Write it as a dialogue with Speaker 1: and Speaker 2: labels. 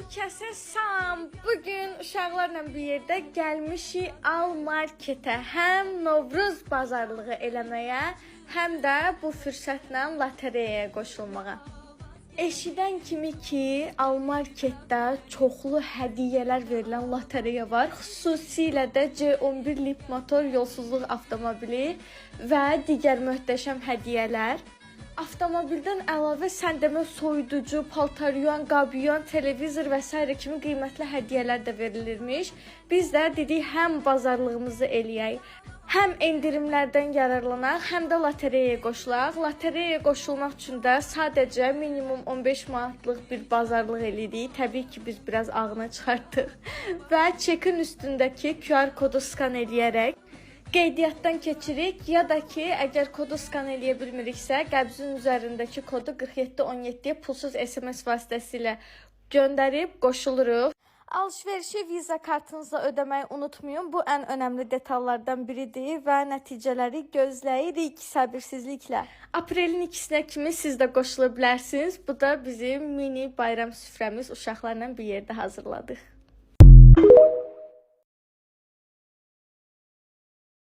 Speaker 1: Hər kəsə salam. Bugün uşaqlarla bir yerdə gəlmişik Al Marketə. Həm Novruz bazarlığı eləməyə, həm də bu fürsətlə lotereyaya qoşulmağa. Eşidən kimi ki, Al Marketdə çoxlu hədiyyələr verilən lotereya var. Xüsusilə də C11 Lip motor yolsuzluq avtomobili və digər möhtəşəm hədiyyələr. Avtomobildən əlavə səndəmə soyuducu, paltaryon, qabyon, televizor və s. kimi qiymətli hədiyyələr də verilirmiş. Biz də dedik həm bazarlığımızı eləyək, həm endirimlərdən yararlanaq, həm də lotereyaya qoşulaq. Lotereyaya qoşulmaq üçün də sadəcə minimum 15 manatlıq bir bazarlıq elədik. Təbii ki, biz biraz ağına çıxartdıq və çekin üstündəki QR kodu skan eləyərək qeydiyyatdan keçirik, ya da ki, əgər kodu skan eləyə bilmiriksə, qəbzin üzərindəki kodu 4717-yə pulsuz SMS vasitəsilə göndərib qoşuluruq. Alışverişi Visa kartınızla ödəməyi unutmayın. Bu ən önəmli detallardan biridir və nəticələri gözləyirik səbirsizliklə. Aprelin 2-sinə kimi siz də qoşula bilərsiniz. Bu da bizim mini bayram süfrəmiz uşaqlarla bir yerdə hazırladıq.